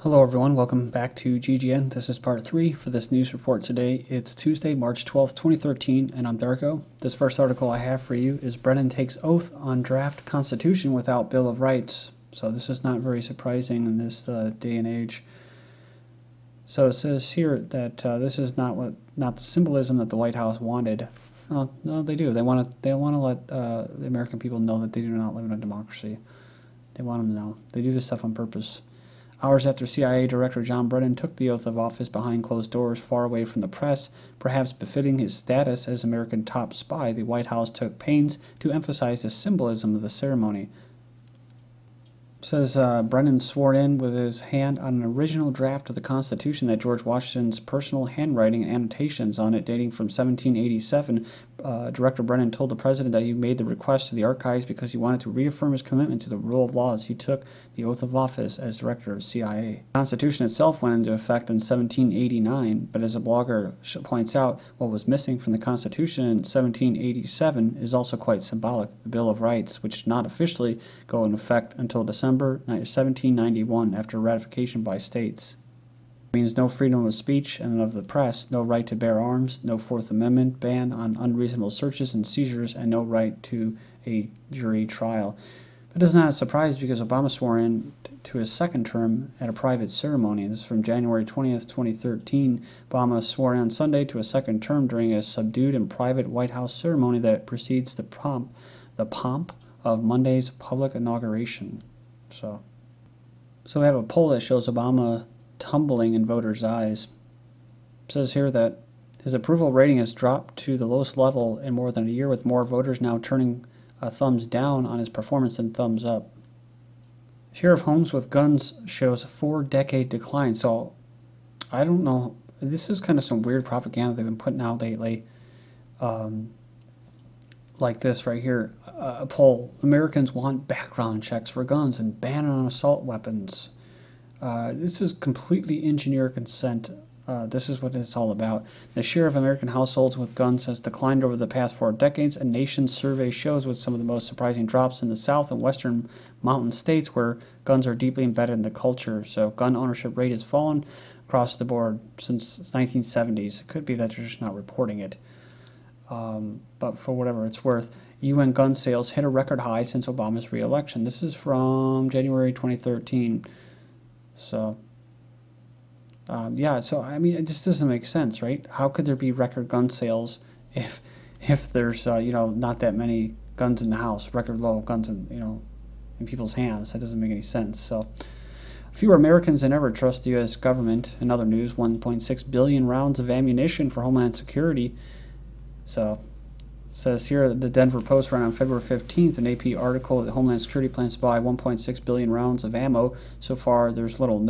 Hello everyone, welcome back to GGN. This is part 3 for this news report today. It's Tuesday, March 12th, 2013, and I'm Darko. This first article I have for you is Brennan takes oath on draft constitution without Bill of Rights. So this is not very surprising in this day and age. So it says here that this is not the symbolism that the White House wanted. No, they do. They want to let the American people know that they do not live in a democracy. They want them to know. They do this stuff on purpose. Hours after CIA Director John Brennan took the oath of office behind closed doors, far away from the press, perhaps befitting his status as American top spy, the White House took pains to emphasize the symbolism of the ceremony. It says Brennan swore in with his hand on an original draft of the Constitution that George Washington's personal handwriting and annotations on it dating from 1787. Director Brennan told the president that he made the request to the archives because he wanted to reaffirm his commitment to the rule of law as he took the oath of office as director of CIA. The Constitution itself went into effect in 1789, but as a blogger points out, what was missing from the Constitution in 1787 is also quite symbolic: the Bill of Rights, which did not officially go into effect until December 1791 after ratification by states. It means no freedom of speech and of the press, no right to bear arms, no Fourth Amendment, ban on unreasonable searches and seizures, and no right to a jury trial. But it's not a surprise because Obama swore in to his second term at a private ceremony. This is from January 20th, 2013. Obama swore in on Sunday to a second term during a subdued and private White House ceremony that precedes the pomp of Monday's public inauguration. So we have a poll that shows Obama tumbling in voters' eyes. It says here that his approval rating has dropped to the lowest level in more than a year, with more voters now turning a thumbs down on his performance than thumbs up. Share of homes with guns shows a 4-decade decline. So I don't know. This is kind of some weird propaganda they've been putting out lately. Like this right here, a poll: Americans want background checks for guns and ban on assault weapons. This is completely engineered consent. This is what it's all about. The share of American households with guns has declined over the past 4 decades. A nation's survey shows with some of the most surprising drops in the South and Western mountain states where guns are deeply embedded in the culture. So gun ownership rate has fallen across the board since the 1970s. It could be that they're just not reporting it. But for whatever it's worth, UN gun sales hit a record high since Obama's re-election. This is from January 2013. So, yeah, so, I mean, it just doesn't make sense, right? How could there be record gun sales if there's, not that many guns in the house, record low guns in people's hands? That doesn't make any sense. So, fewer Americans than ever trust the U.S. government. In other news, 1.6 billion rounds of ammunition for Homeland Security. So, it says here, the Denver Post ran on February 15th, an AP article that Homeland Security plans to buy 1.6 billion rounds of ammo. So far, there's little to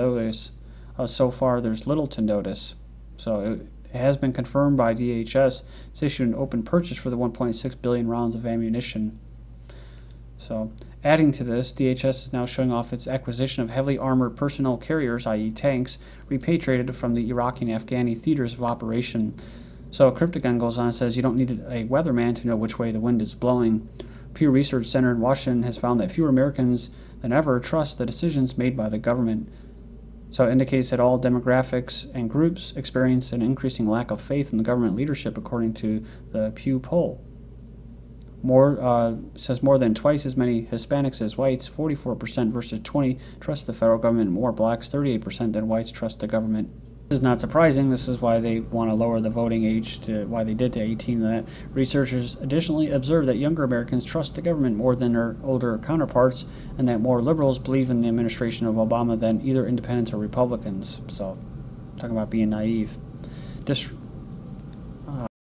notice. So it has been confirmed by DHS. It's issued an open purchase for the 1.6 billion rounds of ammunition. So, adding to this, DHS is now showing off its acquisition of heavily armored personnel carriers, i.e. tanks, repatriated from the Iraqi and Afghani theaters of operation. So Cryptogun goes on and says you don't need a weatherman to know which way the wind is blowing. Pew Research Center in Washington has found that fewer Americans than ever trust the decisions made by the government. So it indicates that all demographics and groups experience an increasing lack of faith in the government leadership, according to the Pew poll. Says more than twice as many Hispanics as whites, 44% versus 20%, trust the federal government. More blacks, 38% than whites, trust the government. This is not surprising. This is why they want to lower the voting age to why they did to 18. That researchers additionally observe that younger Americans trust the government more than their older counterparts, and that more liberals believe in the administration of Obama than either independents or Republicans. So, talking about being naive.